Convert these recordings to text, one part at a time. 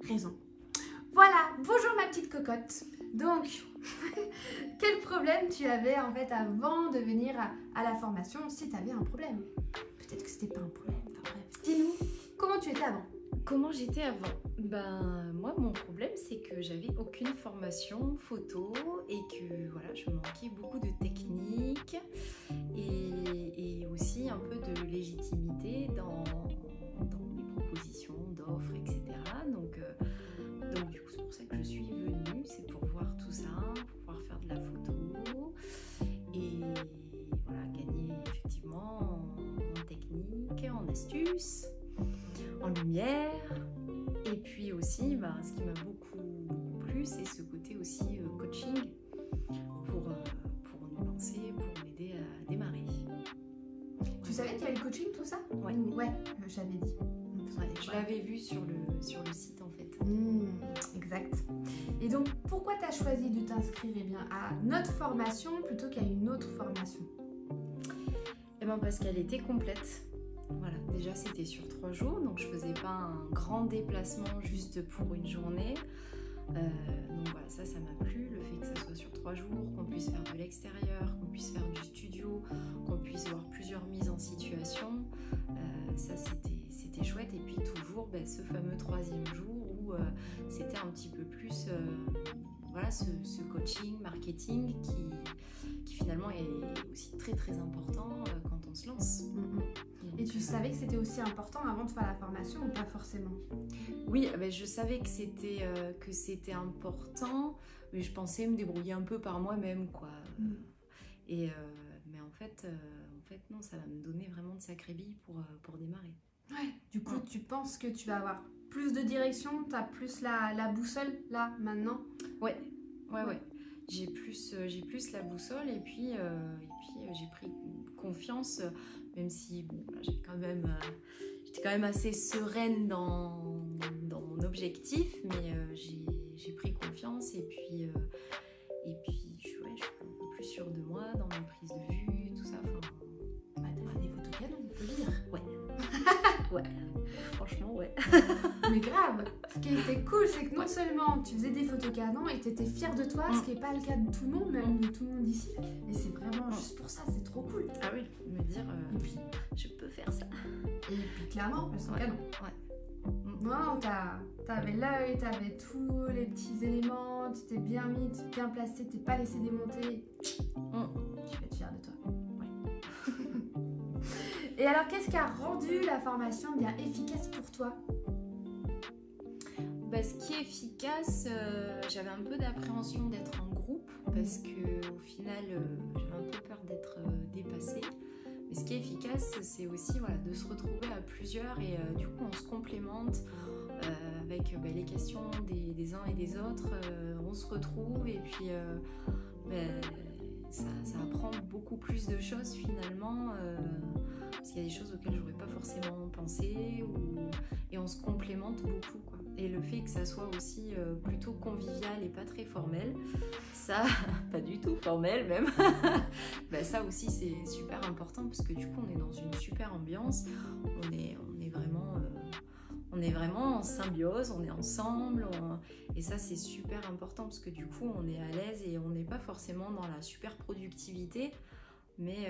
raison. Voilà, bonjour ma petite cocotte. Donc, quel problème tu avais en fait avant de venir à la formation, si tu avais un problème? Peut-être que c'était pas un problème, enfin bref. Dis-nous, comment tu étais avant? Comment j'étais avant? Ben moi mon problème c'est que j'avais aucune formation photo et que voilà, je manquais beaucoup de technique et aussi un peu de légitimité dans mes propositions d'offres, etc. Donc du coup c'est pour ça que je suis venue, c'est pour voir tout ça, pour pouvoir faire de la photo et voilà, gagner effectivement en technique, en astuces, en lumière. Et puis aussi, ce qui m'a beaucoup plu, c'est ce côté aussi coaching pour nous lancer, pour m'aider à démarrer. Tu savais qu'il y avait le coaching, tout ça? Ouais. Ouais, j'avais dit. Ouais, je l'avais vu sur le site en fait. Exact. Et donc, pourquoi tu as choisi de t'inscrire à notre formation plutôt qu'à une autre formation? Eh ben parce qu'elle était complète. Voilà, déjà c'était sur 3 jours, donc je faisais pas un grand déplacement juste pour une journée. Donc voilà, ça m'a plu, le fait que ça soit sur 3 jours, qu'on puisse faire de l'extérieur, qu'on puisse faire du studio, qu'on puisse voir plusieurs mises en situation. Ça c'était chouette. Et puis toujours ce fameux 3e jour où c'était un petit peu plus voilà, ce coaching, marketing qui finalement est aussi très important quand on se lance. Et tu savais que c'était aussi important avant de faire la formation ou pas forcément? Oui, je savais que c'était important, mais je pensais me débrouiller un peu par moi-même, quoi. Mais en fait non, ça va me donner vraiment de sacrées billes pour démarrer. Ouais. Du coup, tu penses que tu vas avoir plus de direction, tu as plus la boussole là maintenant? Ouais. J'ai plus la boussole et puis j'ai pris confiance, même si bon, j'étais quand même assez sereine dans mon objectif, mais j'ai pris confiance et puis je suis un peu plus sûre de moi dans mes prises de vue, tout ça. T'as fait des photos canon, on peut le dire. Ouais, franchement, ouais. Mais grave, ce qui était cool, c'est que non seulement tu faisais des photos canon et tu étais fière de toi, ce qui n'est pas le cas de tout le monde, même de tout le monde ici. Et c'est vraiment juste pour ça, c'est trop cool. Ah oui, me dire, et puis, je peux faire ça. Et puis clairement, elles sont canon. Ouais. Non, t'avais l'œil, t'avais tous les petits éléments, tu t'es bien mis, tu t'es bien placé, t'es pas laissé démonter. Je vais être fière de toi. Et alors, qu'est-ce qui a rendu la formation bien efficace pour toi? Ce qui est efficace, j'avais un peu d'appréhension d'être en groupe parce que au final, j'avais un peu peur d'être dépassée. Mais ce qui est efficace, c'est aussi de se retrouver à plusieurs et du coup, on se complémente avec les questions des uns et des autres. On se retrouve et puis ça apprend beaucoup plus de choses finalement. Parce qu'il y a des choses auxquelles je n'aurais pas forcément pensé et on se complémente beaucoup, quoi. Et le fait que ça soit aussi plutôt convivial et pas très formel, ça, pas du tout formel même, ça aussi c'est super important parce que du coup on est dans une super ambiance, on est vraiment en symbiose, on est ensemble, et ça c'est super important parce que du coup on est à l'aise et on n'est pas forcément dans la super productivité, mais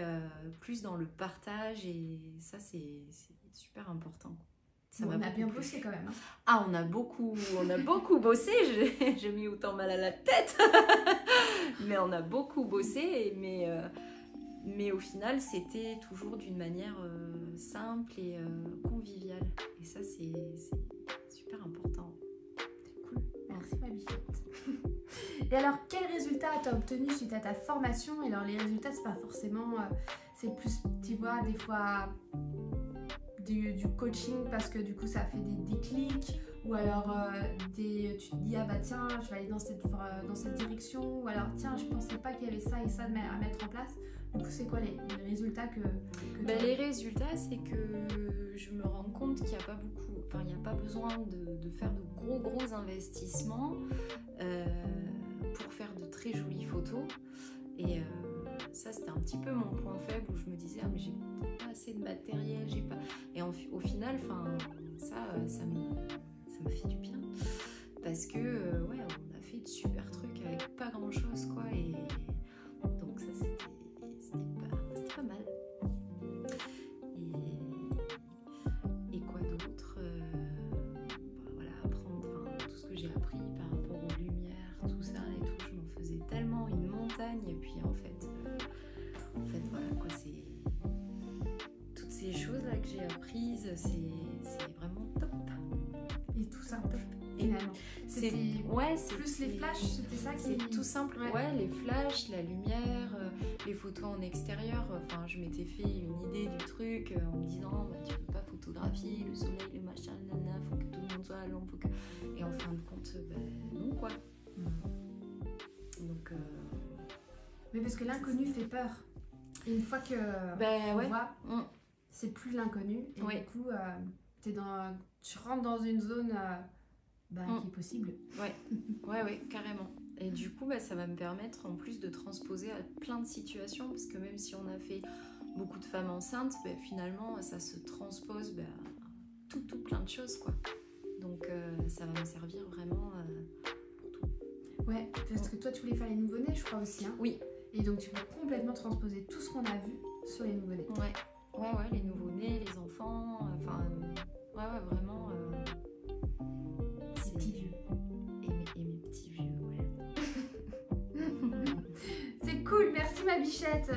plus dans le partage et ça c'est super important. On a bien bossé quand même. Ah, on a beaucoup bossé, j'ai mis autant mal à la tête, mais on a beaucoup bossé, mais au final c'était toujours d'une manière simple et conviviale, et ça c'est super important. C'est cool, merci ma bichette. Et alors, quel résultat tu as obtenu suite à ta formation? Et alors les résultats, c'est pas forcément, c'est plus, tu vois, des fois du coaching parce que du coup ça fait des déclics, ou alors tu te dis tiens, je vais aller dans cette direction, ou alors tiens, je pensais pas qu'il y avait ça et ça à mettre en place. Du coup, c'est quoi les résultats que les résultats, c'est que je me rends compte qu'il n'y a pas il n'y a pas besoin de faire de gros investissements pour faire de très jolies photos. Et ça, c'était un petit peu mon point faible où je me disais mais j'ai pas assez de matériel, j'ai pas. Et au final, ça me fait du bien. parce que ouais, on a fait de super trucs avec pas grand chose quoi, et donc ça c'était pas mal. Et quoi d'autre, voilà, apprendre tout ce que j'ai appris par rapport aux lumières, tout ça et tout, je m'en faisais tellement une montagne, et puis en fait voilà quoi, c'est toutes ces choses là que j'ai apprises, c'est vraiment top. Et tout ça top finalement. C'est plus les flashs, c'était ça qui... C'est tout simple, ouais, les flashs, la lumière, les photos en extérieur. Enfin, je m'étais fait une idée du truc en me disant, tu peux pas photographier le soleil, le machin, nana, faut que tout le monde soit à l'ombre, et en fin de compte, non quoi. Donc, mais parce que l'inconnu fait peur. Et une fois que on voit, c'est plus l'inconnu. Et du coup, tu rentres dans une zone qui est possible. Ouais, carrément. Et du coup, ça va me permettre en plus de transposer à plein de situations, parce que même si on a fait beaucoup de femmes enceintes, finalement, ça se transpose à tout plein de choses, quoi. Donc, ça va me servir vraiment pour tout. Ouais, parce que toi, tu voulais faire les nouveau-nés, je crois aussi. Hein. Oui. Et donc, tu peux complètement transposer tout ce qu'on a vu sur les nouveau-nés. Ouais, les nouveau-nés, les enfants, enfin, vraiment... les petits vieux. Et mes petits vieux, ouais. C'est cool, merci ma bichette.